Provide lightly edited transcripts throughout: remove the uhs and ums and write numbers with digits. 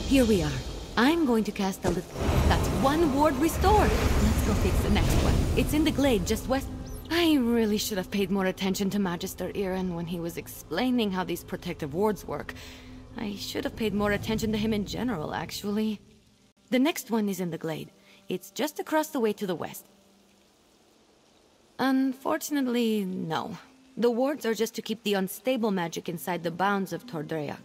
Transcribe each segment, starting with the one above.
Here we are. I'm going to cast a little... That's one ward restored! Let's go fix the next one. It's in the glade just west... I really should have paid more attention to Magister Iren when he was explaining how these protective wards work. I should have paid more attention to him in general, actually. The next one is in the glade. It's just across the way to the west. Unfortunately, no. The wards are just to keep the unstable magic inside the bounds of Tordrea.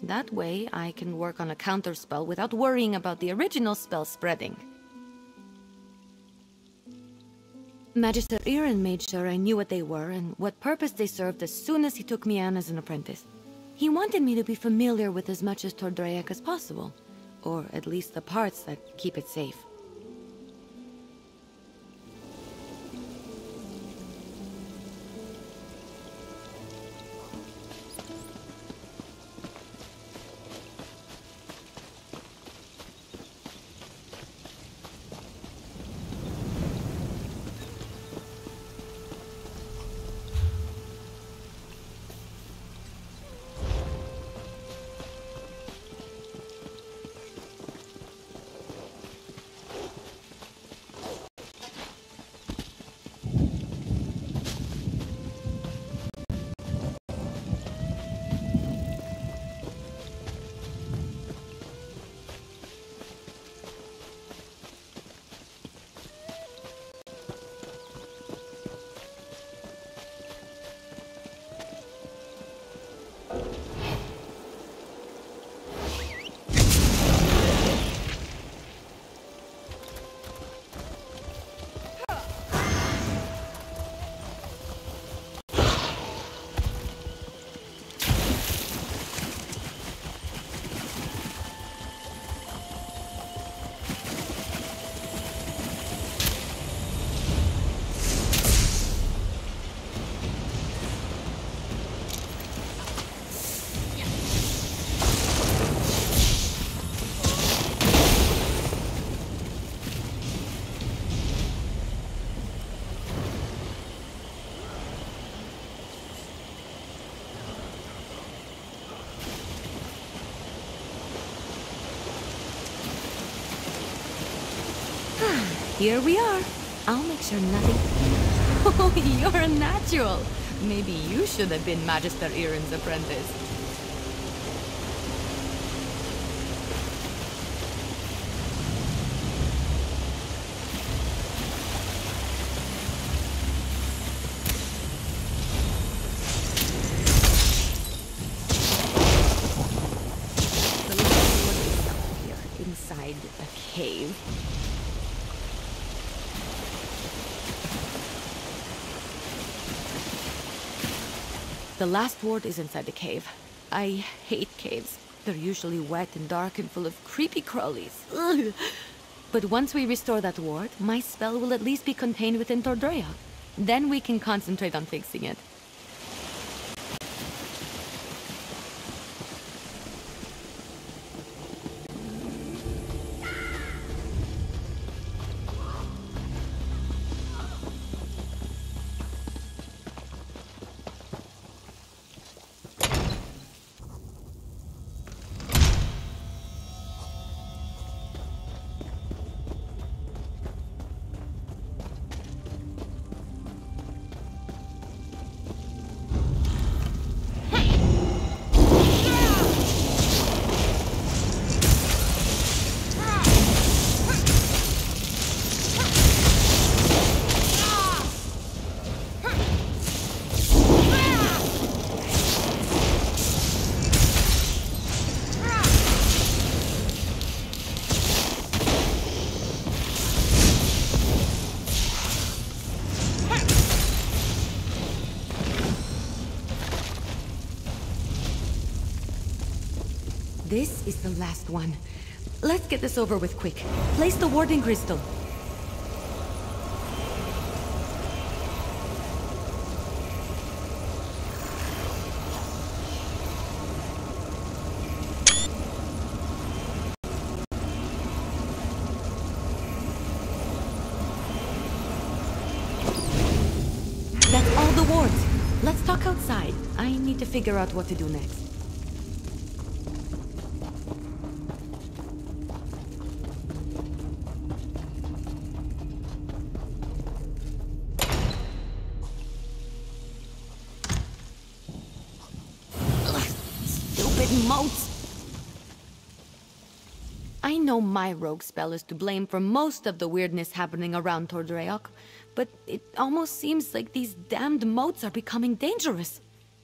That way, I can work on a counterspell without worrying about the original spell spreading. Magister Iren made sure I knew what they were and what purpose they served as soon as he took me on as an apprentice. He wanted me to be familiar with as much as Tordrea as possible, or at least the parts that keep it safe. Here we are. I'll make sure nothing... Oh, you're a natural. Maybe you should have been Magister Iren's apprentice. The little sword is up here, inside a cave. The last ward is inside the cave. I hate caves. They're usually wet and dark and full of creepy crawlies. Ugh. But once we restore that ward, my spell will at least be contained within Tordrea. Then we can concentrate on fixing it. This is the last one. Let's get this over with quick. Place the warding crystal. That's all the wards. Let's talk outside. I need to figure out what to do next. moats! I know my rogue spell is to blame for most of the weirdness happening around Tordreok, but it almost seems like these damned moats are becoming dangerous.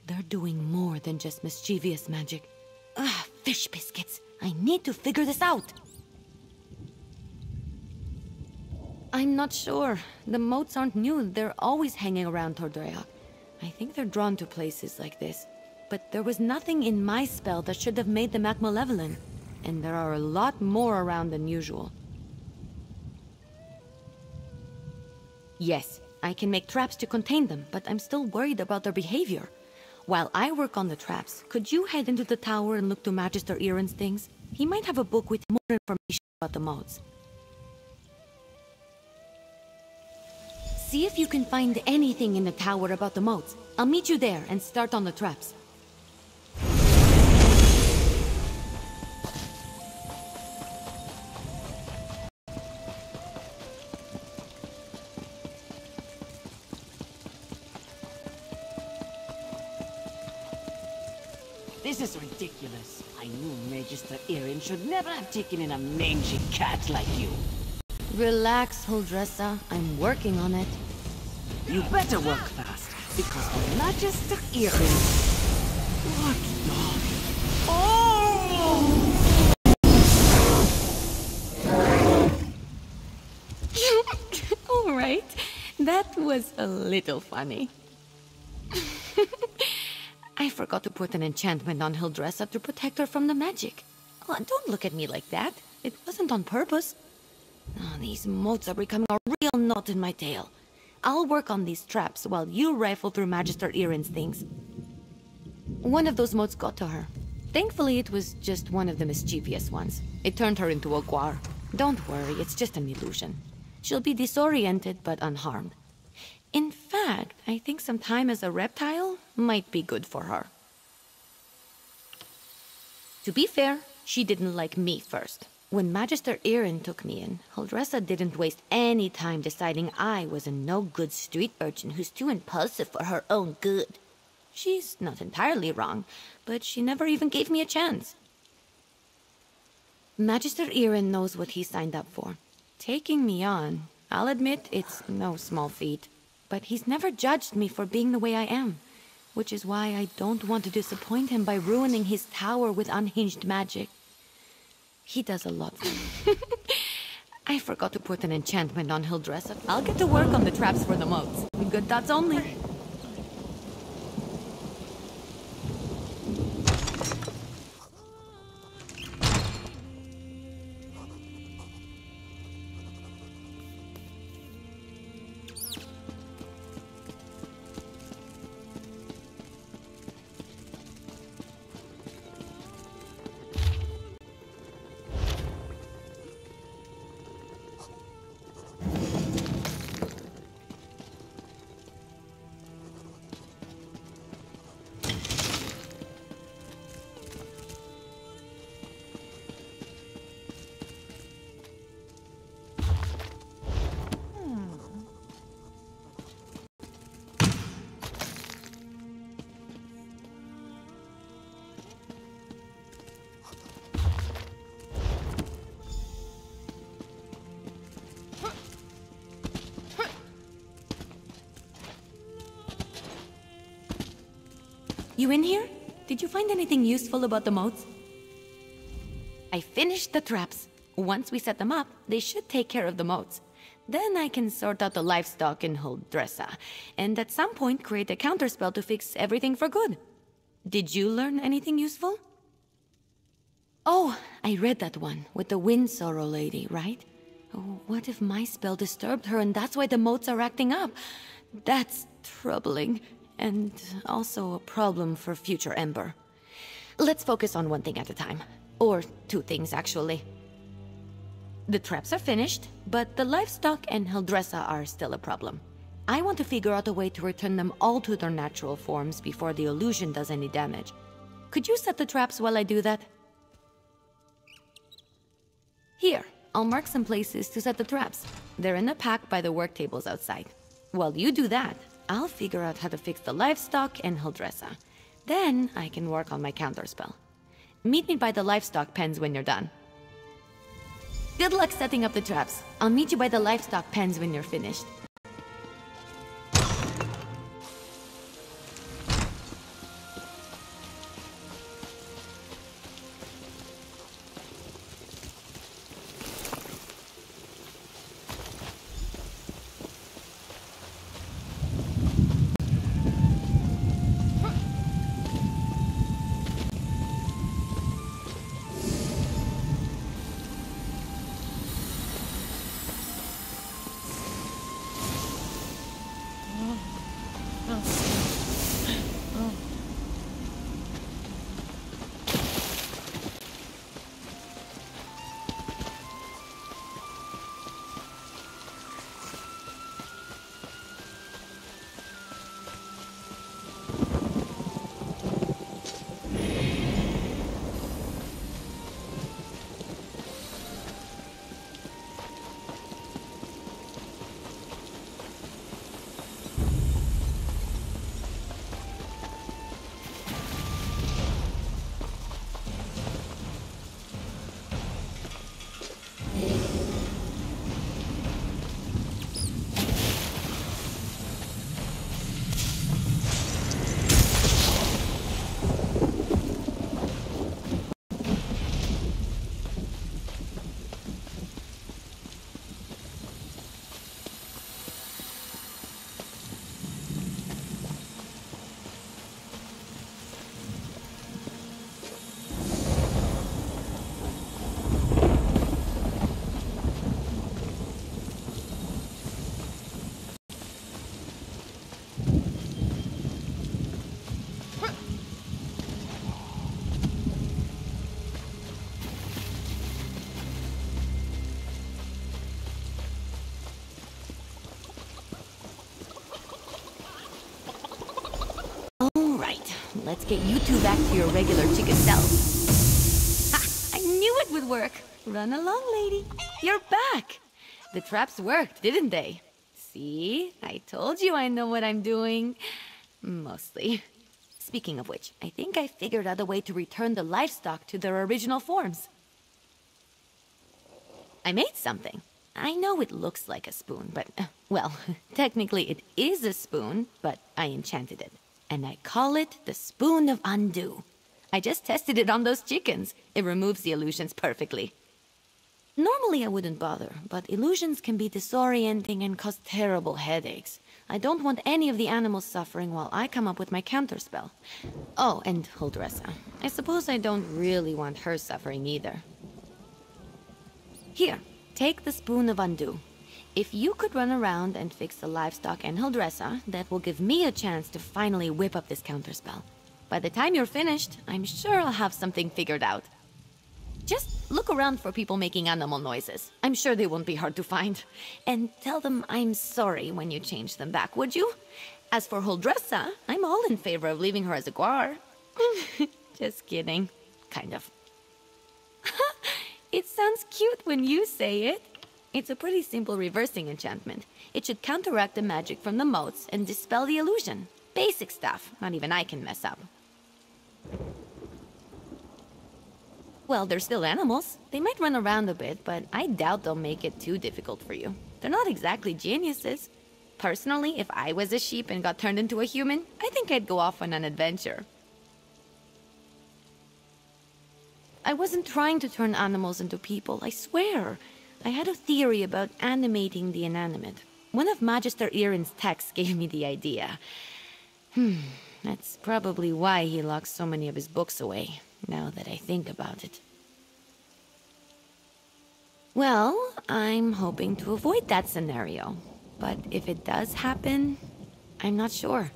They're doing more than just mischievous magic. Ugh, fish biscuits. I need to figure this out. I'm not sure. The moats aren't new. They're always hanging around Tordreok. I think they're drawn to places like this. But there was nothing in my spell that should have made them act malevolent. And there are a lot more around than usual. Yes, I can make traps to contain them, but I'm still worried about their behavior. While I work on the traps, could you head into the tower and look to Magister Iren's things? He might have a book with more information about the moats. See if you can find anything in the tower about the moats. I'll meet you there and start on the traps. This is ridiculous. I knew Magister Iren should never have taken in a mangy cat like you. Relax, Huldressa. I'm working on it. You better work fast, because the Magister Iren... What the... Oh! All right. That was a little funny. I forgot to put an enchantment on Huldressa to protect her from the magic. Oh, don't look at me like that. It wasn't on purpose. Oh, these moats are becoming a real knot in my tail. I'll work on these traps while you rifle through Magister Iren's things. One of those moats got to her. Thankfully, it was just one of the mischievous ones. It turned her into a guar. Don't worry, it's just an illusion. She'll be disoriented but unharmed. In fact, I think some time as a reptile might be good for her. To be fair, she didn't like me first. When Magister Iren took me in, Huldressa didn't waste any time deciding I was a no-good street urchin who's too impulsive for her own good. She's not entirely wrong, but she never even gave me a chance. Magister Iren knows what he signed up for. Taking me on, I'll admit it's no small feat. But he's never judged me for being the way I am, which is why I don't want to disappoint him by ruining his tower with unhinged magic. He does a lot for me. I forgot to put an enchantment on Huldressa. I'll get to work on the traps for the moats. Good thoughts only. You in here? Did you find anything useful about the moats? I finished the traps. Once we set them up, they should take care of the moats. Then I can sort out the livestock in Huldressa, and at some point create a counterspell to fix everything for good. Did you learn anything useful? Oh, I read that one, with the Wind Sorrow lady, right? Oh, what if my spell disturbed her and that's why the moats are acting up? That's troubling. And also a problem for future Ember. Let's focus on one thing at a time. Or two things, actually. The traps are finished, but the livestock and Huldressa are still a problem. I want to figure out a way to return them all to their natural forms before the illusion does any damage. Could you set the traps while I do that? Here, I'll mark some places to set the traps. They're in a pack by the work tables outside. While you do that, I'll figure out how to fix the livestock and Huldressa. Then I can work on my counterspell. Meet me by the livestock pens when you're done. Good luck setting up the traps. I'll meet you by the livestock pens when you're finished. Let's get you two back to your regular chicken selves. Ha! I knew it would work! Run along, lady. You're back! The traps worked, didn't they? See? I told you I know what I'm doing. Mostly. Speaking of which, I think I figured out a way to return the livestock to their original forms. I made something. I know it looks like a spoon, but, well, technically it is a spoon, but I enchanted it. And I call it the Spoon of Undo. I just tested it on those chickens. It removes the illusions perfectly. Normally I wouldn't bother, but illusions can be disorienting and cause terrible headaches. I don't want any of the animals suffering while I come up with my counterspell. Oh, and Huldressa. I suppose I don't really want her suffering either. Here, take the Spoon of Undo. If you could run around and fix the livestock and Huldressa, that will give me a chance to finally whip up this counterspell. By the time you're finished, I'm sure I'll have something figured out. Just look around for people making animal noises. I'm sure they won't be hard to find. And tell them I'm sorry when you change them back, would you? As for Huldressa, I'm all in favor of leaving her as a guar. Just kidding. Kind of. It sounds cute when you say it. It's a pretty simple reversing enchantment. It should counteract the magic from the motes and dispel the illusion. Basic stuff, not even I can mess up. Well, they're still animals. They might run around a bit, but I doubt they'll make it too difficult for you. They're not exactly geniuses. Personally, if I was a sheep and got turned into a human, I think I'd go off on an adventure. I wasn't trying to turn animals into people, I swear. I had a theory about animating the inanimate. One of Magister Irin's texts gave me the idea. That's probably why he locks so many of his books away, now that I think about it. Well, I'm hoping to avoid that scenario. But if it does happen, I'm not sure.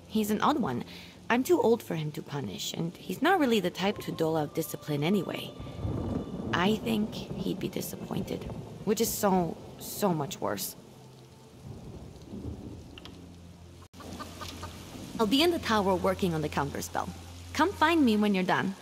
He's an odd one. I'm too old for him to punish, and he's not really the type to dole out discipline anyway. I think he'd be disappointed, which is so much worse. I'll be in the tower working on the counterspell. Come find me when you're done.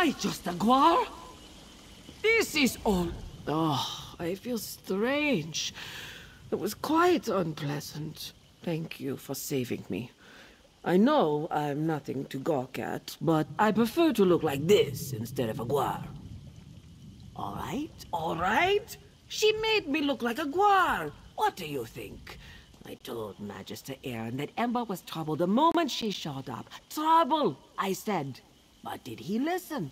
I just a Gwar? This is all... Oh, I feel strange. It was quite unpleasant. Thank you for saving me. I know I'm nothing to gawk at, but I prefer to look like this instead of a Gwar. All right. She made me look like a Gwar. What do you think? I told Magister Aaron that Ember was trouble the moment she showed up. Trouble, I said. But did he listen?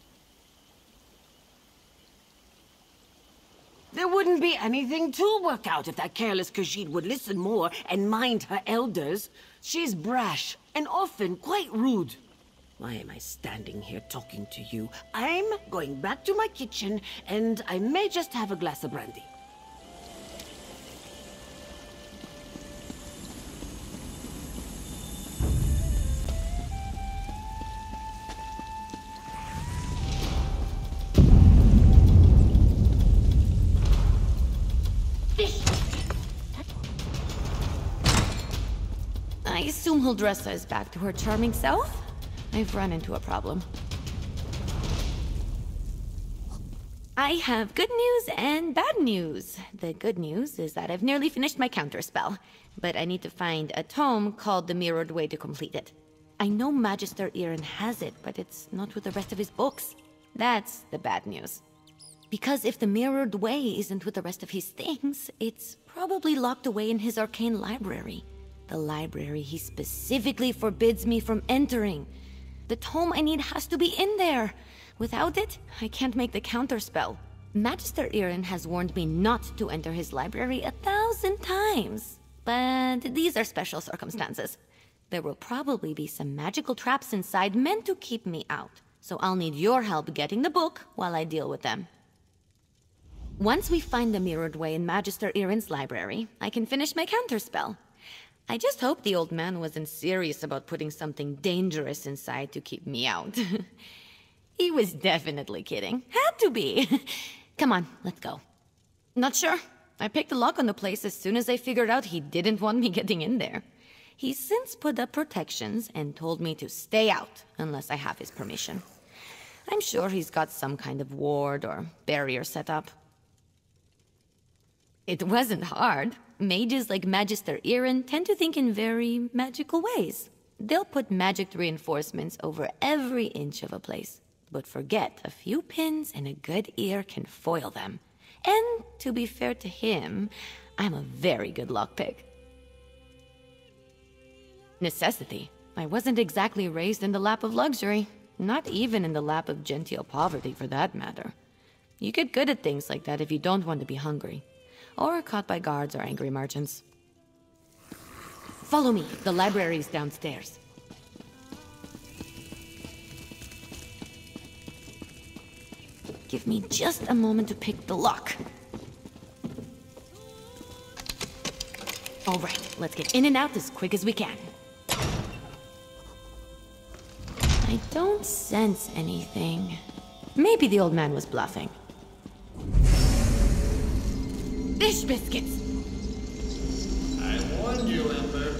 There wouldn't be anything to work out if that careless Khajiit would listen more and mind her elders. She's brash and often quite rude. Why am I standing here talking to you? I'm going back to my kitchen, and I may just have a glass of brandy. I assume Huldressa is back to her charming self? I've run into a problem. I have good news and bad news. The good news is that I've nearly finished my counterspell, but I need to find a tome called The Mirrored Way to complete it. I know Magister Aaron has it, but it's not with the rest of his books. That's the bad news. Because if the Mirrored Way isn't with the rest of his things, it's probably locked away in his arcane library. The library he specifically forbids me from entering. The tome I need has to be in there. Without it, I can't make the counterspell. Magister Aaron has warned me not to enter his library 1,000 times. But these are special circumstances. There will probably be some magical traps inside meant to keep me out. So I'll need your help getting the book while I deal with them. Once we find the Mirrored Way in Magister Aaron's library, I can finish my counterspell. I just hope the old man wasn't serious about putting something dangerous inside to keep me out. He was definitely kidding. Had to be. Come on, let's go. Not sure. I picked the lock on the place as soon as I figured out he didn't want me getting in there. He's since put up protections and told me to stay out unless I have his permission. I'm sure he's got some kind of ward or barrier set up. It wasn't hard. Mages like Magister Aaron tend to think in very magical ways. They'll put magic reinforcements over every inch of a place, but forget a few pins and a good ear can foil them. And to be fair to him, I'm a very good lockpick. Necessity. I wasn't exactly raised in the lap of luxury, not even in the lap of genteel poverty for that matter. You get good at things like that if you don't want to be hungry. Or caught by guards or angry merchants. Follow me. The library's downstairs. Give me just a moment to pick the lock. All right, let's get in and out as quick as we can. I don't sense anything. Maybe the old man was bluffing. Fish biscuits! I warned you, Ember.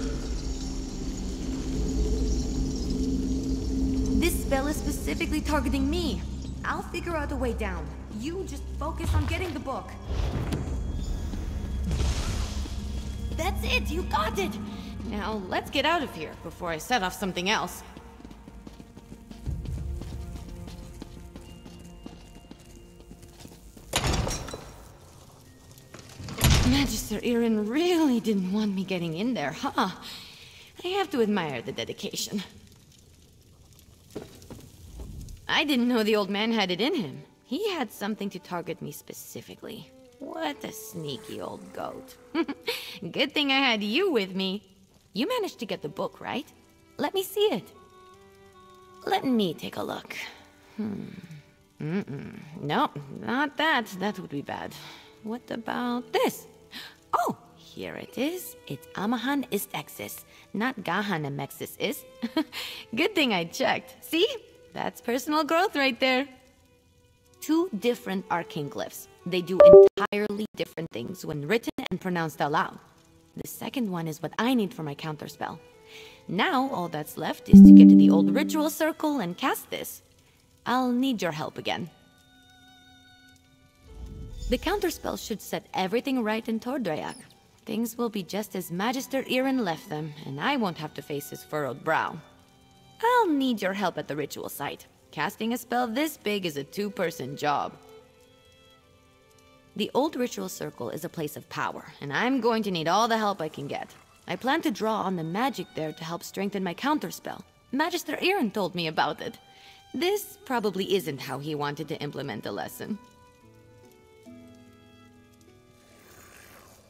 This spell is specifically targeting me. I'll figure out a way down. You just focus on getting the book. That's it! You got it! Now, let's get out of here before I set off something else. Magister Aaron really didn't want me getting in there, huh? I have to admire the dedication. I didn't know the old man had it in him. He had something to target me specifically. What a sneaky old goat. Good thing I had you with me. You managed to get the book, right? Let me see it. Let me take a look. No, not that. That would be bad. What about this? Oh, here it is. It's Amahan Istexis, not Gahan Amexis is. Good thing I checked. See? That's personal growth right there. Two different arcane glyphs. They do entirely different things when written and pronounced aloud. The second one is what I need for my counterspell. Now, all that's left is to get to the old ritual circle and cast this. I'll need your help again. The counterspell should set everything right in Tordrayak. Things will be just as Magister Iren left them, and I won't have to face his furrowed brow. I'll need your help at the ritual site. Casting a spell this big is a two-person job. The old ritual circle is a place of power, and I'm going to need all the help I can get. I plan to draw on the magic there to help strengthen my counterspell. Magister Iren told me about it. This probably isn't how he wanted to implement the lesson.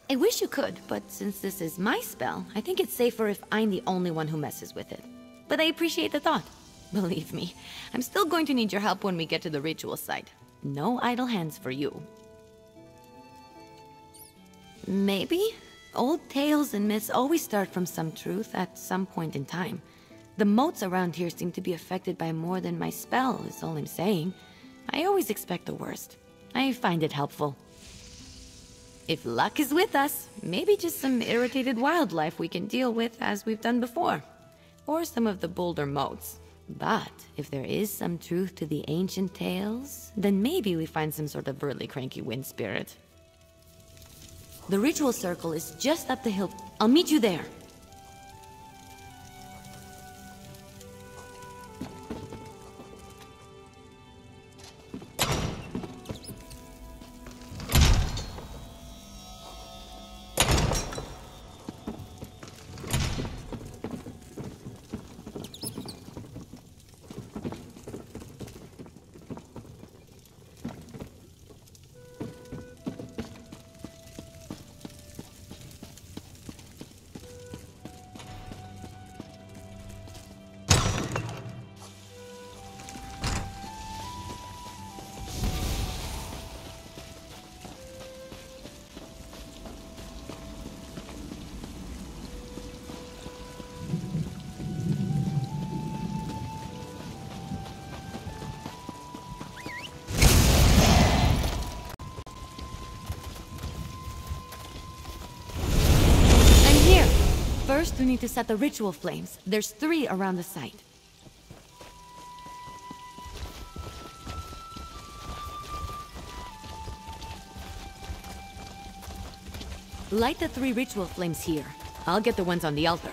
I wish you could, but since this is my spell, I think it's safer if I'm the only one who messes with it. But I appreciate the thought. Believe me, I'm still going to need your help when we get to the ritual site. No idle hands for you. Maybe? Old tales and myths always start from some truth at some point in time. The moats around here seem to be affected by more than my spell, is all I'm saying. I always expect the worst. I find it helpful. If luck is with us, maybe just some irritated wildlife we can deal with as we've done before. Or some of the bolder moats. But if there is some truth to the ancient tales, then maybe we find some sort of really cranky wind spirit. The ritual circle is just up the hill. I'll meet you there. First, we need to set the ritual flames. There's 3 around the site. Light the 3 ritual flames here. I'll get the ones on the altar.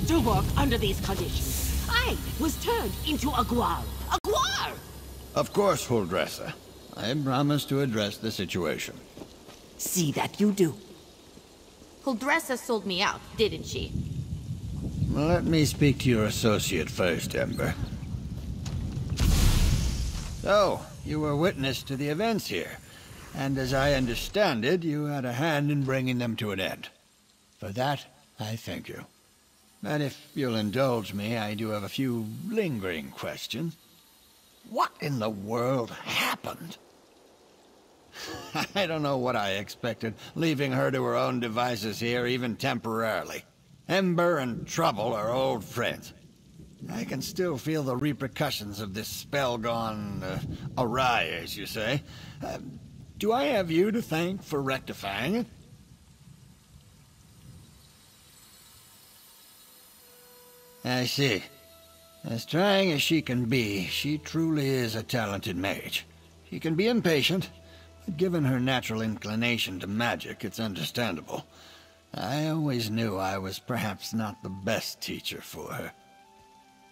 To work under these conditions. I was turned into a Guar. A Guar! Of course, Huldressa. I promise to address the situation. See that you do. Huldressa sold me out, didn't she? Let me speak to your associate first, Ember. So, you were witness to the events here, and as I understand it, you had a hand in bringing them to an end. For that, I thank you. And if you'll indulge me, I do have a few lingering questions. What in the world happened? I don't know what I expected, leaving her to her own devices here, even temporarily. Ember and Trouble are old friends. I can still feel the repercussions of this spell gone awry, as you say. Do I have you to thank for rectifying it? I see. As trying as she can be, she truly is a talented mage. She can be impatient, but given her natural inclination to magic, it's understandable. I always knew I was perhaps not the best teacher for her.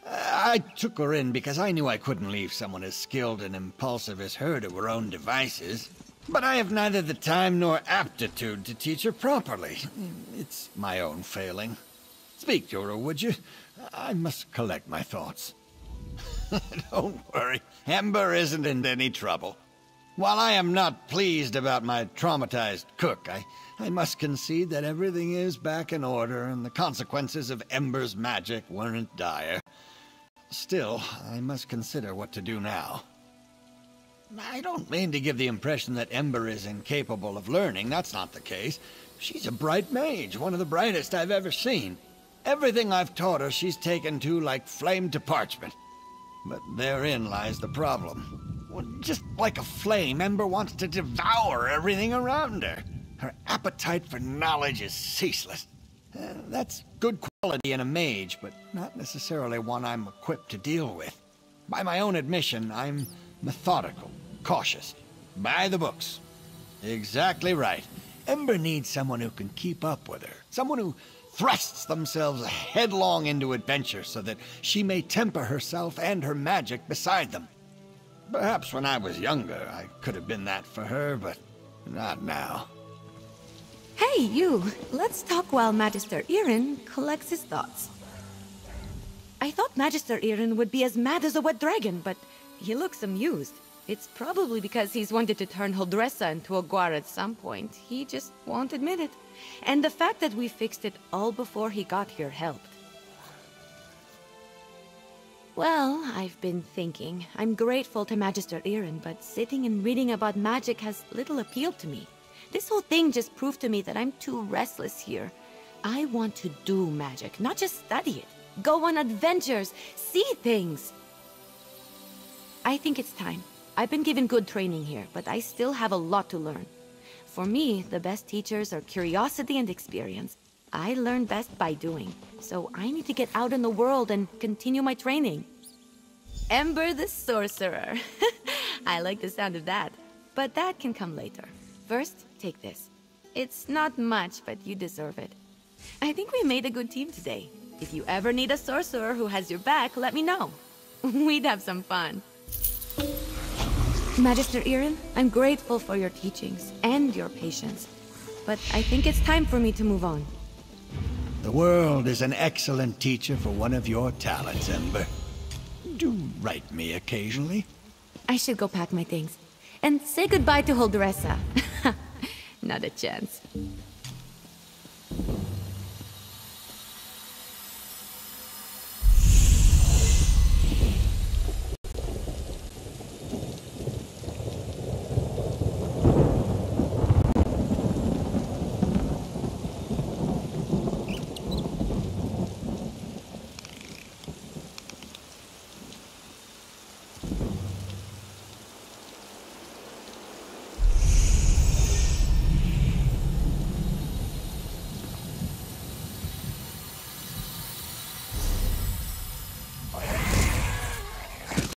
I took her in because I knew I couldn't leave someone as skilled and impulsive as her to her own devices. But I have neither the time nor aptitude to teach her properly. It's my own failing. Speak to her, would you? I must collect my thoughts. Don't worry. Ember isn't in any trouble. While I am not pleased about my traumatized cook, I must concede that everything is back in order and the consequences of Ember's magic weren't dire. Still, I must consider what to do now. I don't mean to give the impression that Ember is incapable of learning. That's not the case. She's a bright mage, one of the brightest I've ever seen. Everything I've taught her she's taken to like flame to parchment. But therein lies the problem. Well, just like a flame, Ember wants to devour everything around her. Her appetite for knowledge is ceaseless. That's good quality in a mage, but not necessarily one I'm equipped to deal with. By my own admission, I'm methodical, cautious, by the books. Exactly right. Ember needs someone who can keep up with her, someone who thrusts themselves headlong into adventure so that she may temper herself and her magic beside them. Perhaps when I was younger, I could have been that for her, but not now. Hey, you! Let's talk while Magister Irin collects his thoughts. I thought Magister Irin would be as mad as a wet dragon, but he looks amused. It's probably because he's wanted to turn Huldressa into a guar at some point. He just won't admit it. And the fact that we fixed it all before he got here helped. Well, I've been thinking. I'm grateful to Magister Irin, but sitting and reading about magic has little appeal to me. This whole thing just proved to me that I'm too restless here. I want to do magic, not just study it. Go on adventures, see things. I think it's time. I've been given good training here, but I still have a lot to learn. For me, the best teachers are curiosity and experience. I learn best by doing, so I need to get out in the world and continue my training. Ember the Sorcerer. I like the sound of that, but that can come later. First, take this. It's not much, but you deserve it. I think we made a good team today. If you ever need a sorcerer who has your back, let me know. We'd have some fun. Magister Irin, I'm grateful for your teachings and your patience, but I think it's time for me to move on. The world is an excellent teacher for one of your talents, Ember. Do write me occasionally. I should go pack my things. And say goodbye to Huldressa. Not a chance.